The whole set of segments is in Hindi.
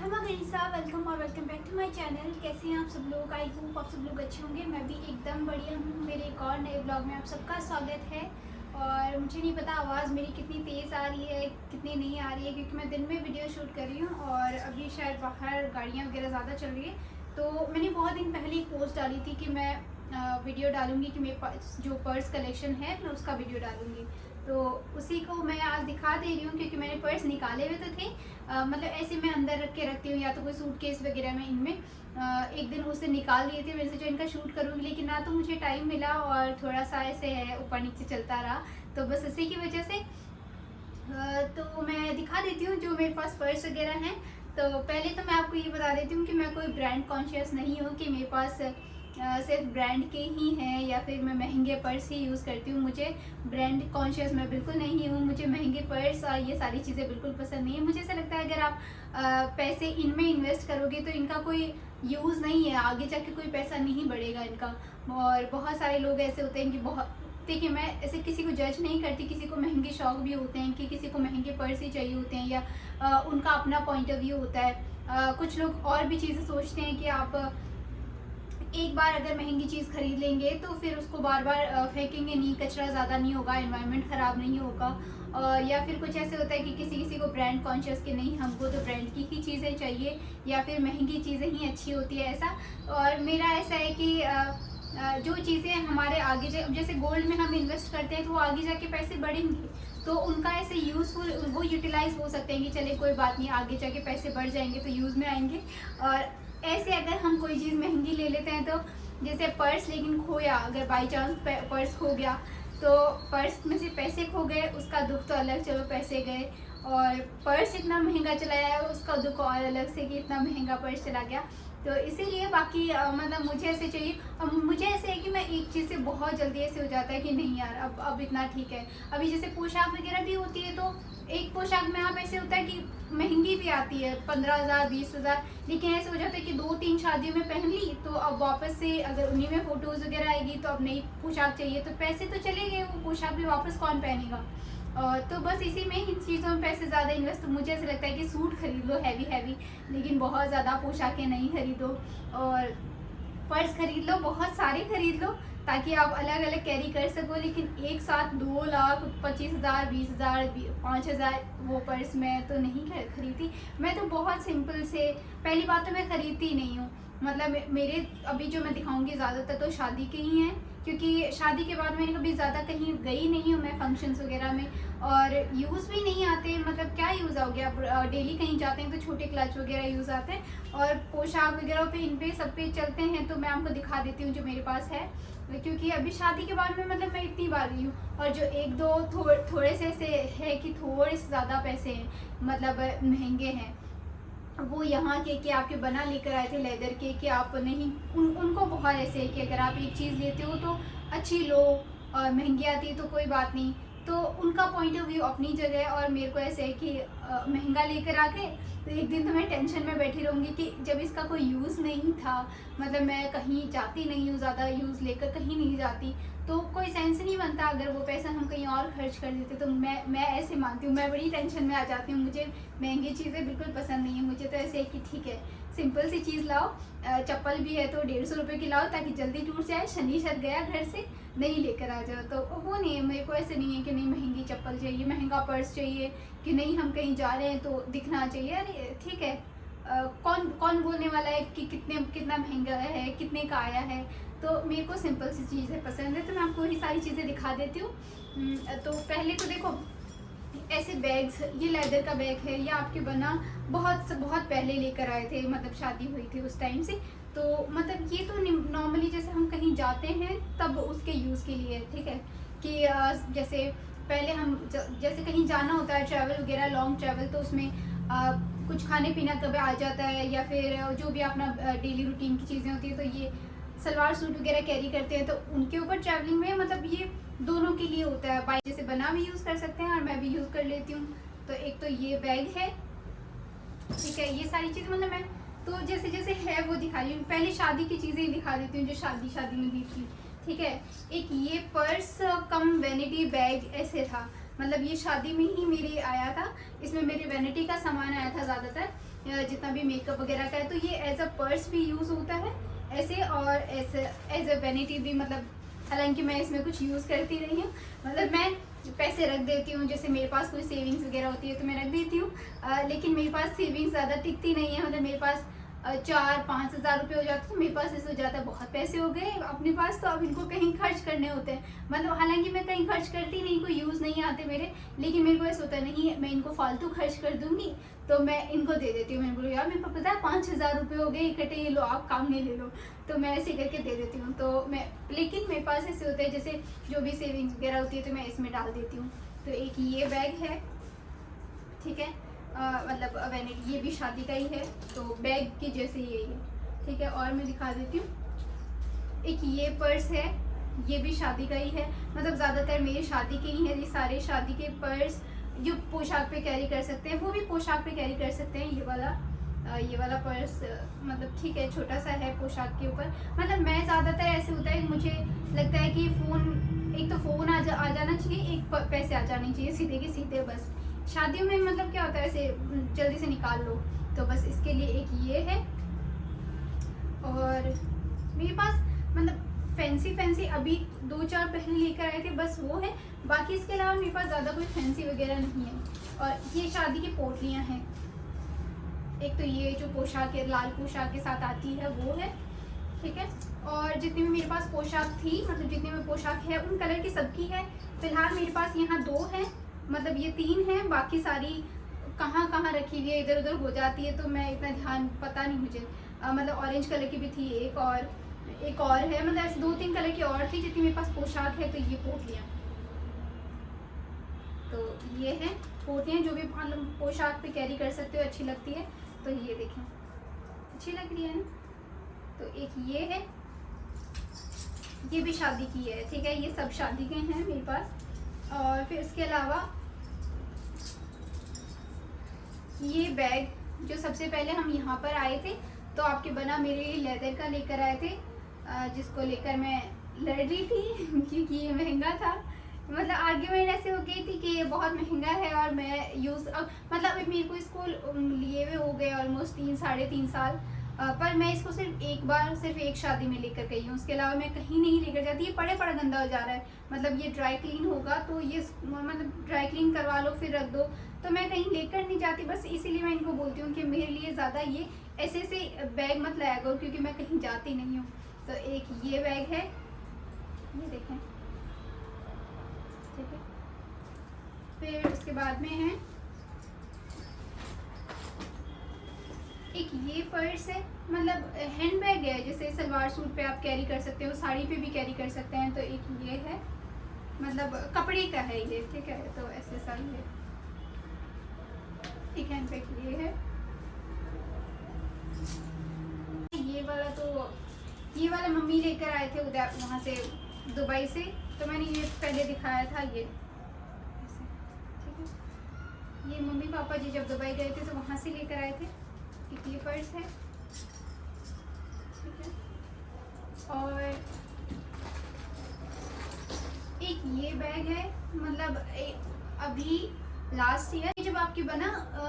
मरहबा गनीसा, वेलकम और welcome back to my channel. कैसे हैं आप सब लोग? आई होप आप सब लोग अच्छे होंगे। मैं भी एकदम बढ़िया हूँ। मेरे एक और नए ब्लॉग में आप सबका स्वागत है। और मुझे नहीं पता आवाज़ मेरी कितनी तेज़ आ रही है, कितनी नहीं आ रही है, क्योंकि मैं दिन में वीडियो शूट कर रही हूँ और अभी शायद बाहर गाड़ियाँ वगैरह ज़्यादा चल रही है। तो मैंने बहुत दिन पहले एक पोस्ट डाली थी कि मैं वीडियो डालूँगी कि मेरे पास जो पर्स कलेक्शन है मैं उसका वीडियो डालूँगी। तो उसी को मैं आज दिखा दे रही हूँ, क्योंकि मैंने पर्स निकाले हुए तो थे, मतलब ऐसे मैं अंदर रख के रखती हूँ या तो कोई सूटकेस वगैरह में इनमें। एक दिन उसे निकाल दिए थे, मैंने सोचा इनका शूट करूँगी, लेकिन ना तो मुझे टाइम मिला और थोड़ा सा ऐसे है ऊपर नीचे चलता रहा, तो बस इसी की वजह से तो मैं दिखा देती हूँ जो मेरे पास पर्स वगैरह हैं। तो पहले तो मैं आपको ये बता देती हूँ कि मैं कोई ब्रांड कॉन्शियस नहीं हूँ कि मेरे पास सिर्फ ब्रांड के ही हैं या फिर मैं महंगे पर्स ही यूज़ करती हूँ। मुझे ब्रांड कॉन्शियस मैं बिल्कुल नहीं हूँ। मुझे महंगे पर्स और ये सारी चीज़ें बिल्कुल पसंद नहीं है। मुझे ऐसा लगता है अगर आप पैसे इनमें इन्वेस्ट करोगे तो इनका कोई यूज़ नहीं है, आगे जाके कोई पैसा नहीं बढ़ेगा इनका। और बहुत सारे लोग ऐसे होते हैं कि बहुत, देखिए मैं ऐसे किसी को जज नहीं करती, किसी को महंगे शौक भी होते हैं कि किसी को महंगे पर्स ही चाहिए होते हैं, या उनका अपना पॉइंट ऑफ व्यू होता है। कुछ लोग और भी चीज़ें सोचते हैं कि आप एक बार अगर महंगी चीज़ खरीद लेंगे तो फिर उसको बार बार फेंकेंगे नहीं, कचरा ज़्यादा नहीं होगा, एनवायरनमेंट ख़राब नहीं होगा। और या फिर कुछ ऐसे होता है कि किसी किसी को ब्रांड कॉन्शियस के नहीं, हमको तो ब्रांड की ही चीज़ें चाहिए या फिर महंगी चीज़ें ही अच्छी होती है ऐसा। और मेरा ऐसा है कि जो चीज़ें हमारे आगे जैसे गोल्ड में हम इन्वेस्ट करते हैं तो वो आगे जाके पैसे बढ़ेंगे, तो उनका ऐसे यूज़फुल वो यूटिलाइज हो सकते हैं कि चले कोई बात नहीं, आगे जाके पैसे बढ़ जाएंगे तो यूज़ में आएंगे। और ऐसे अगर हम कोई चीज़ महंगी ले लेते हैं, तो जैसे पर्स लेकिन खोया, अगर बाई चांस पर्स खो गया तो पर्स में से पैसे खो गए, उसका दुख तो अलग, चलो पैसे गए, और पर्स इतना महंगा चलाया है उसका दुख और अलग से कि इतना महंगा पर्स चला गया। तो इसीलिए बाकी मतलब मुझे ऐसे चाहिए। और मुझे ऐसे है कि मैं एक चीज़ से बहुत जल्दी ऐसे हो जाता है कि नहीं यार अब इतना ठीक है। अभी जैसे पोशाक वगैरह भी होती है, तो एक पोशाक में आप ऐसे होता है कि महंगी भी आती है 15,000 20,000, लेकिन ऐसे हो जाता है कि 2-3 शादियों में पहन ली, तो अब वापस से अगर उन्हीं में फ़ोटोज़ वगैरह आएगी तो अब नई पोशाक चाहिए, तो पैसे तो चले गए, वो पोशाक भी वापस कौन पहनेगा। तो बस इसी में इन चीज़ों में पैसे ज़्यादा इन्वेस्ट, तो मुझे ऐसा लगता है कि सूट खरीद लो हैवी हैवी, लेकिन बहुत ज़्यादा पोशाकें नहीं खरीदो। और पर्स खरीद लो, बहुत सारे खरीद लो ताकि आप अलग अलग कैरी कर सको, लेकिन एक साथ 2,25,000 20,000 5,000 वो पर्स मैं तो नहीं खरीदती। मैं तो बहुत सिंपल से, पहली बात तो मैं खरीदती ही नहीं हूँ, मतलब मेरे अभी जो मैं दिखाऊंगी ज़्यादातर तो शादी के ही हैं, क्योंकि शादी के बाद मैंने कभी ज़्यादा कहीं गई नहीं हूँ मैं फंक्शंस वगैरह में, और यूज़ भी नहीं आते, मतलब क्या यूज़ आओगे आप, डेली कहीं जाते हैं तो छोटे क्लच वगैरह यूज़ आते हैं, और पोशाक वगैरह पे इन पे सब पे चलते हैं। तो मैं आपको दिखा देती हूँ जो मेरे पास है, क्योंकि अभी शादी के बाद में मतलब मैं इतनी बार गई हूँ, और जो एक दो थोड़े से ऐसे है कि थोड़े से ज़्यादा पैसे हैं, मतलब महंगे हैं, वो यहाँ के कि आपके बना लेकर आए थे लेदर के, कि आप नहीं उनको बहुत ऐसे है कि अगर आप एक चीज़ लेते हो तो अच्छी लो, और महंगी आती है तो कोई बात नहीं। तो उनका पॉइंट ऑफ व्यू अपनी जगह है, और मेरे को ऐसे है कि महंगा लेकर आके तो एक दिन तो मैं टेंशन में बैठी रहूँगी कि जब इसका कोई यूज़ नहीं था, मतलब मैं कहीं जाती नहीं हूँ, ज़्यादा यूज़ लेकर कहीं नहीं जाती, तो कोई सेंस नहीं बनता अगर वो पैसा हम कहीं और खर्च कर देते। तो मैं ऐसे मानती हूँ, मैं बड़ी टेंशन में आ जाती हूँ। मुझे महंगी चीज़ें बिल्कुल पसंद नहीं है। मुझे तो ऐसे है कि ठीक है सिंपल सी चीज़ लाओ, चप्पल भी है तो 150 रुपये की लाओ ताकि जल्दी टूट जाए, शनिचर गया घर से नहीं लेकर आ जाओ। तो वो नहीं है, मेरे को ऐसे नहीं है कि नहीं महंगी चप्पल चाहिए, महंगा पर्स चाहिए, कि नहीं हम कहीं जा रहे हैं तो दिखना चाहिए। अरे ठीक है, कौन कौन बोलने वाला है कि कितना महंगा है, कितने का आया है। तो मेरे को सिंपल सी चीज़ें पसंद है, तो मैं आपको वही सारी चीज़ें दिखा देती हूँ। तो पहले तो देखो ऐसे बैग्स, ये लेदर का बैग है, ये आपके बना बहुत पहले लेकर आए थे, मतलब शादी हुई थी उस टाइम से। तो मतलब ये तो नॉर्मली जैसे हम कहीं जाते हैं तब उसके यूज़ के लिए, ठीक है, कि जैसे पहले हम जैसे कहीं जाना होता है, ट्रैवल वगैरह, लॉन्ग ट्रैवल, तो उसमें कुछ खाने पीना कभी आ जाता है, या फिर जो भी अपना डेली रूटीन की चीज़ें होती है, तो ये सलवार सूट वगैरह कैरी करते हैं, तो उनके ऊपर ट्रैवलिंग में मतलब ये दोनों के लिए होता है। बाई जैसे बना भी यूज़ कर सकते हैं और मैं भी यूज़ कर लेती हूँ। तो एक तो ये बैग है, ठीक है, ये सारी चीज़ मतलब मैं तो जैसे जैसे है वो दिखा रही हूँ। पहले शादी की चीज़ें दिखा देती हूँ जो शादी में दी थी, ठीक है। एक ये पर्स कम वैनिटी बैग ऐसे था, मतलब ये शादी में ही मेरे आया था, इसमें मेरे वैनिटी का सामान आया था ज़्यादातर। जितना भी मेकअप वगैरह का है, तो ये एज अ पर्स भी यूज़ होता है ऐसे, और एज अ वैनिटी भी। मतलब हालांकि मैं इसमें कुछ यूज़ करती नहीं हूँ, मतलब मैं पैसे रख देती हूँ, जैसे मेरे पास कोई सेविंग्स वगैरह होती है तो मैं रख देती हूँ, लेकिन मेरे पास सेविंग्स ज़्यादा टिकती नहीं है। मतलब मेरे पास 4-5 हज़ार रुपये हो जाते, तो मेरे पास इससे ज़्यादा बहुत पैसे हो गए अपने पास, तो अब इनको कहीं खर्च करने होते हैं। मतलब हालांकि मैं कहीं खर्च करती नहीं, कोई यूज़ नहीं आते मेरे, लेकिन मेरे को ऐसा होता नहीं मैं इनको फालतू खर्च कर दूंगी, तो मैं इनको दे देती हूँ। मैंने बोला यार मेरे को पता है 5,000 रुपये हो गए इकट्ठे, ये लो आप काम में ले लो, तो मैं ऐसे करके दे देती हूँ। तो मैं, लेकिन मेरे पास ऐसे होता है जैसे जो भी सेविंग्स वगैरह होती है तो मैं इसमें डाल देती हूँ। तो एक ये बैग है, ठीक है, मतलब वैनिटी, ये भी शादी का ही है, तो बैग की जैसे ये है, ठीक है। और मैं दिखा देती हूँ, एक ये पर्स है, ये भी शादी का ही है। मतलब ज़्यादातर मेरे शादी के ही हैं ये सारे, शादी के पर्स जो पोशाक पे कैरी कर सकते हैं वो भी पोशाक पे कैरी कर सकते हैं। ये वाला पर्स मतलब ठीक है, छोटा सा है पोशाक के ऊपर। मतलब मैं ज़्यादातर ऐसे होता है, मुझे लगता है कि फ़ोन, एक तो फ़ोन आ जाना चाहिए, एक पैसे आ जाने चाहिए सीधे के सीधे। बस शादियों में मतलब क्या होता है, ऐसे जल्दी से निकाल लो, तो बस इसके लिए एक ये है। और मेरे पास मतलब फैंसी अभी 2-4 पहले लेकर आए थे, बस वो है। बाकी इसके अलावा मेरे पास ज़्यादा कोई फैंसी वगैरह नहीं है। और ये शादी की पोटलियाँ हैं, एक तो ये जो पोशाक है, लाल पोशाक के साथ आती है वो है, ठीक है। और जितनी भी मेरे पास पोशाक थी, मतलब जितनी भी पोशाक है उन कलर की सबकी है। फिलहाल मेरे पास यहाँ 2 है, मतलब ये 3 हैं, बाकी सारी कहाँ कहाँ रखी हुई है, इधर उधर हो जाती है, तो मैं इतना ध्यान पता नहीं मुझे। मतलब ऑरेंज कलर की भी थी एक और है, मतलब ऐसे 2-3 कलर की और थी जितनी मेरे पास पोशाक है। तो ये पोटलियाँ, तो ये है पोटलियाँ, जो भी मतलब पोशाक पे कैरी कर सकते हो, अच्छी लगती है। तो ये देखें, अच्छी लग रही है ना। तो एक ये है, ये भी शादी की है, ठीक है, ये सब शादी के हैं मेरे पास। और फिर इसके अलावा ये बैग जो सबसे पहले हम यहाँ पर आए थे तो आपके बना मेरे लिए लेदर का लेकर आए थे, जिसको लेकर मैं लड़ रही थी क्योंकि ये महंगा था। मतलब आर्ग्यूमेंट ऐसे हो गई थी कि ये बहुत महंगा है, और मैं मतलब मेरे को इसको लिए हुए हो गए ऑलमोस्ट 3-3.5 साल, पर मैं इसको सिर्फ एक शादी में लेकर गई हूँ, उसके अलावा मैं कहीं नहीं लेकर जाती। ये पड़े गंदा हो जा रहा है, मतलब ये ड्राई क्लीन होगा तो ये मतलब ड्राई क्लीन करवा लो फिर रख दो, तो मैं कहीं लेकर नहीं जाती। बस इसीलिए मैं इनको बोलती हूँ कि मेरे लिए ज़्यादा ये ऐसे बैग मत लाया करो, क्योंकि मैं कहीं जाती नहीं हूँ। तो एक ये बैग है, ये देखें, ठीक है। फिर उसके बाद में है एक ये पर्स है, मतलब हैंड बैग है, जैसे सलवार सूट पे आप कैरी कर सकते हो, साड़ी पे भी कैरी कर सकते हैं। तो एक ये है, मतलब कपड़े का है ये, ठीक है, तो ऐसे साड़ी है। एक हैंड बैग ये है। ये वाला मम्मी लेकर आए थे उधर वहाँ से, दुबई से, तो मैंने ये पहले दिखाया था, ये ऐसे, ठीक है। ये मम्मी पापा जी जब दुबई गए थे तो वहाँ से लेकर आए थे। एक ये पर्स है, ठीक है। और एक ये बैग है, मतलब अभी लास्ट ईयर जब आपके बना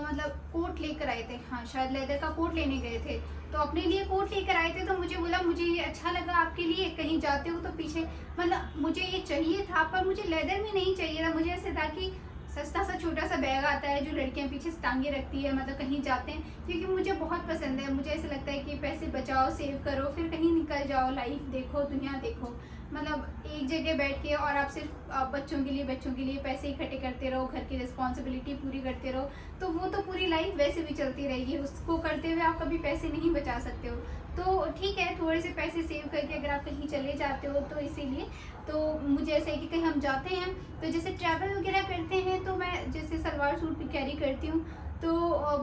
मतलब कोट लेकर आए थे, हाँ शायद लेदर का कोट लेने गए थे, तो अपने लिए कोट लेकर आए थे। तो मुझे बोला मुझे ये अच्छा लगा आपके लिए, कहीं जाते हो तो पीछे, मतलब मुझे ये चाहिए था पर मुझे लेदर में नहीं चाहिए था। मुझे ऐसे था कि सस्ता सा छोटा सा बैग आता है जो लड़कियां पीछे टांगे रखती है, मतलब कहीं जाते हैं, क्योंकि मुझे बहुत पसंद है। मुझे ऐसा लगता है कि पैसे बचाओ, सेव करो, फिर कहीं निकल जाओ, लाइफ देखो, दुनिया देखो। मतलब एक जगह बैठ के और आप सिर्फ बच्चों के लिए पैसे इकट्ठे करते रहो, घर की रिस्पॉन्सिबिलिटी पूरी करते रहो, तो वो तो पूरी लाइफ वैसे भी चलती रहेगी। उसको करते हुए आप कभी पैसे नहीं बचा सकते हो। तो ठीक है, थोड़े से पैसे सेव करके अगर आप कहीं चले जाते हो तो इसीलिए, तो मुझे ऐसा है कि कहीं हम जाते हैं तो जैसे ट्रैवल वगैरह करते हैं, तो मैं जैसे सलवार सूट भी कैरी करती हूँ। तो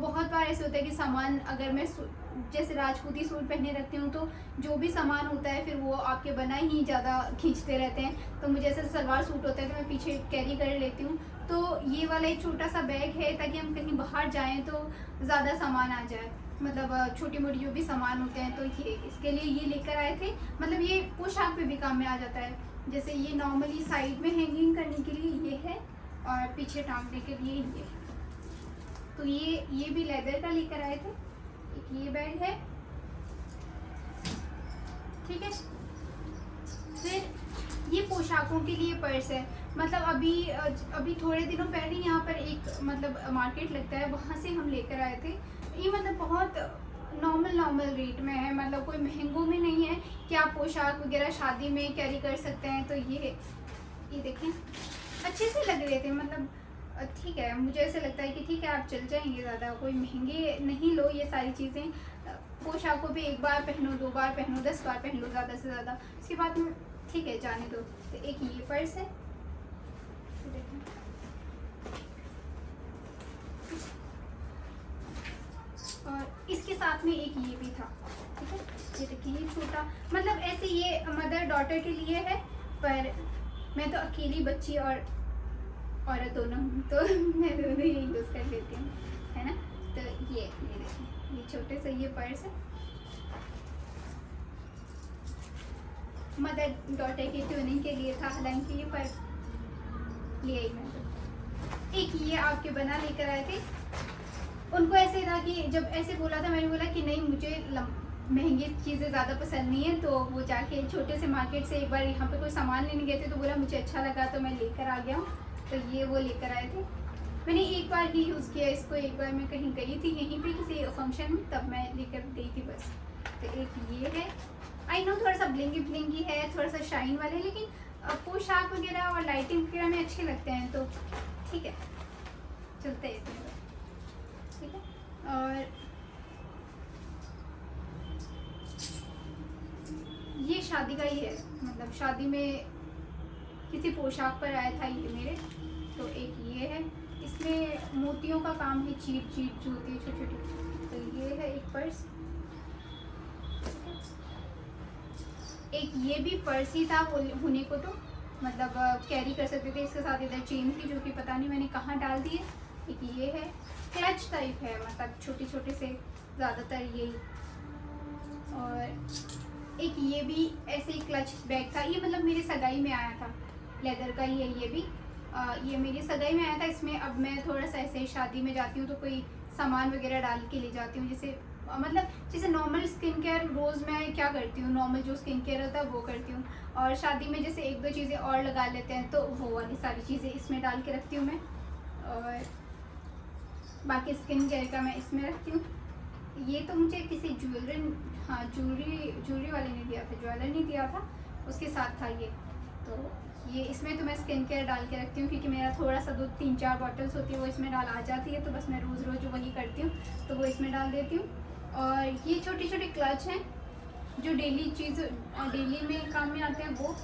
बहुत बार ऐसे होता है कि सामान, अगर मैं जैसे राजपूती सूट पहने रखती हूँ तो जो भी सामान होता है फिर वो आपके बना ही ज़्यादा खींचते रहते हैं। तो मुझे ऐसे सलवार सूट होता है तो मैं पीछे कैरी कर लेती हूँ। तो ये वाला एक छोटा सा बैग है ताकि हम कहीं बाहर जाएं तो ज़्यादा सामान आ जाए, मतलब छोटी मोटी जो भी सामान होते हैं। तो ये इसके लिए ये लेकर आए थे, मतलब ये पोशाक पे भी काम में आ जाता है। जैसे ये नॉर्मली साइड में हैंगिंग करने के लिए ये है और पीछे टांगने के लिए ये। तो ये भी लेदर का लेकर आए थे। ये बैग है, ठीक है। फिर ये पोशाकों के लिए पर्स है। मतलब अभी थोड़े दिनों पहले यहाँ पर एक मतलब मार्केट लगता है, वहाँ से हम लेकर आए थे। ये मतलब बहुत नॉर्मल रेट में है, मतलब कोई महंगों में नहीं है कि आप पोशाक वगैरह शादी में कैरी कर सकते हैं। तो ये देखें, अच्छे से लग रहे थे, मतलब ठीक है। मुझे ऐसा लगता है कि ठीक है, आप चल जाएंगे, ज़्यादा कोई महंगे नहीं लो ये सारी चीज़ें। पोशाकों पे एक बार पहनो, 2 बार पहनो, 10 बार पहन लो ज़्यादा से ज़्यादा, उसके बाद में ठीक है जाने दो। तो एक ये पर्स है, और इसके साथ में एक ये भी था, ठीक है। ये देखिए, ये छोटा, मतलब ऐसे ये मदर डॉटर के लिए है, पर मैं तो अकेली बच्ची और औरत दोनों हूँ, तो मैं दोनों ही यूज़ कर लेती हूँ, है ना। तो ये देखिए, ये छोटे से ये पर्स है, मदर डॉटर की ट्यूनिंग के लिए था, हालांकि ये पर्स ले आई मैं। तो एक ये आपके बना लेकर आए थे। उनको ऐसे था कि जब ऐसे बोला था, मैंने बोला कि नहीं, मुझे महंगी चीज़ें ज़्यादा पसंद नहीं है। तो वो जाके छोटे से मार्केट से एक बार यहाँ पे कोई सामान लेने गए थे, तो बोला मुझे अच्छा लगा तो मैं लेकर आ गया हूँ। तो ये वो लेकर आए थे। मैंने एक बार ही यूज़ किया इसको, एक बार मैं कहीं गई थी यहीं पे किसी फंक्शन में, तब मैं लेकर गई थी बस। तो एक ये है, आई नो थोड़ा सा ब्लिंगी है, थोड़ा सा शाइन वाले, लेकिन पोशाक वगैरह और लाइटिंग वगैरह में अच्छे लगते हैं, तो ठीक है, चलते हैं, ठीक है। और ये शादी का ही है, मतलब शादी में किसी पोशाक पर आया था ये मेरे। तो एक ये है, इसमें मोतियों का काम है, चीट जो होती है छोटी छोटी। तो ये है एक पर्स। एक ये भी पर्स ही था होने को, तो मतलब कैरी कर सकते थे। इसके साथ इधर चेन थी, जो कि पता नहीं मैंने कहाँ डाल दी है। एक ये है, क्लच टाइप है, मतलब छोटे से ज़्यादातर यही। और एक ये भी ऐसे ही क्लच बैग था, ये मतलब मेरी सगाई में आया था, लेदर का ही है ये भी। ये मेरी सगाई में आया था। इसमें अब मैं थोड़ा सा ऐसे शादी में जाती हूँ तो कोई सामान वगैरह डाल के ले जाती हूँ, जैसे मतलब जैसे नॉर्मल स्किन केयर रोज़ मैं क्या करती हूँ, नॉर्मल जो स्किन केयर होता है वो करती हूँ, और शादी में जैसे 1-2 चीज़ें और लगा लेते हैं, तो वो वाली सारी चीज़ें इसमें डाल के रखती हूँ मैं। और बाकी स्किन केयर का मैं इसमें रखती हूँ। ये तो मुझे किसी ज्वेलरी वाले ने दिया था, ज्वेलर ने दिया था, उसके साथ था ये। तो ये इसमें तो मैं स्किन केयर डाल के रखती हूँ, क्योंकि मेरा थोड़ा सा 2-3-4 बॉटल्स होती है वो इसमें डाल आ जाती है, तो बस मैं रोज़ वही करती हूँ, तो वो इसमें डाल देती हूँ। और ये छोटे क्लच हैं जो डेली में काम में आते हैं, वो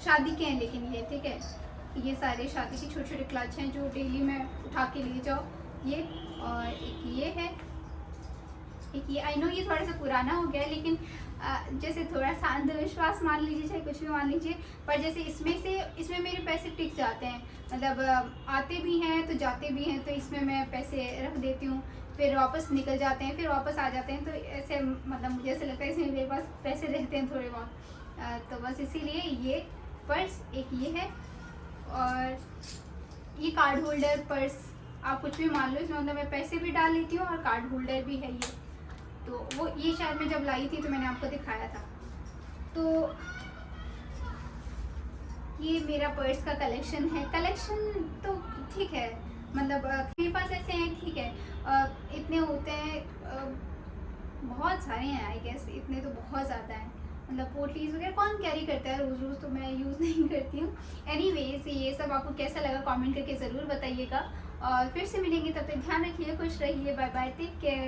शादी के हैं, लेकिन ये ठीक है, ये सारे शादी के छोटे क्लच हैं जो डेली में उठा के ले जाओ, ये। और एक ये है, एक ये, आई नो ये थोड़ा सा पुराना हो गया है, लेकिन जैसे थोड़ा सा अंधविश्वास मान लीजिए, चाहे कुछ भी मान लीजिए, पर जैसे इसमें मेरे पैसे टिक जाते हैं, मतलब आते भी हैं तो जाते भी हैं, तो इसमें मैं पैसे रख देती हूँ, फिर वापस निकल जाते हैं, फिर वापस आ जाते हैं, तो ऐसे मतलब मुझे ऐसा लगता है इसमें मेरे पास पैसे रहते हैं थोड़े बहुत। तो बस इसीलिए ये पर्स एक ये है। और ये कार्ड होल्डर पर्स, आप कुछ भी मान लो, इसमें मतलब मैं पैसे भी डाल लेती हूँ और कार्ड होल्डर भी है ये। तो वो ये शायद मैं जब लाई थी तो मैंने आपको दिखाया था। तो ये मेरा पर्स का कलेक्शन है। कलेक्शन तो ठीक है, मतलब मेरे पास ऐसे हैं, ठीक है, इतने होते हैं, बहुत सारे हैं आई गेस, इतने तो बहुत ज़्यादा हैं, मतलब पोटलीज वगैरह कौन कैरी करता है रोज़, तो मैं यूज़ नहीं करती हूँ। एनीवेज, ये सब आपको कैसा लगा कमेंट करके ज़रूर बताइएगा, और फिर से मिलेंगे, तब तक ध्यान रखिए, खुश रहिए, बाय बाय, टेक केयर।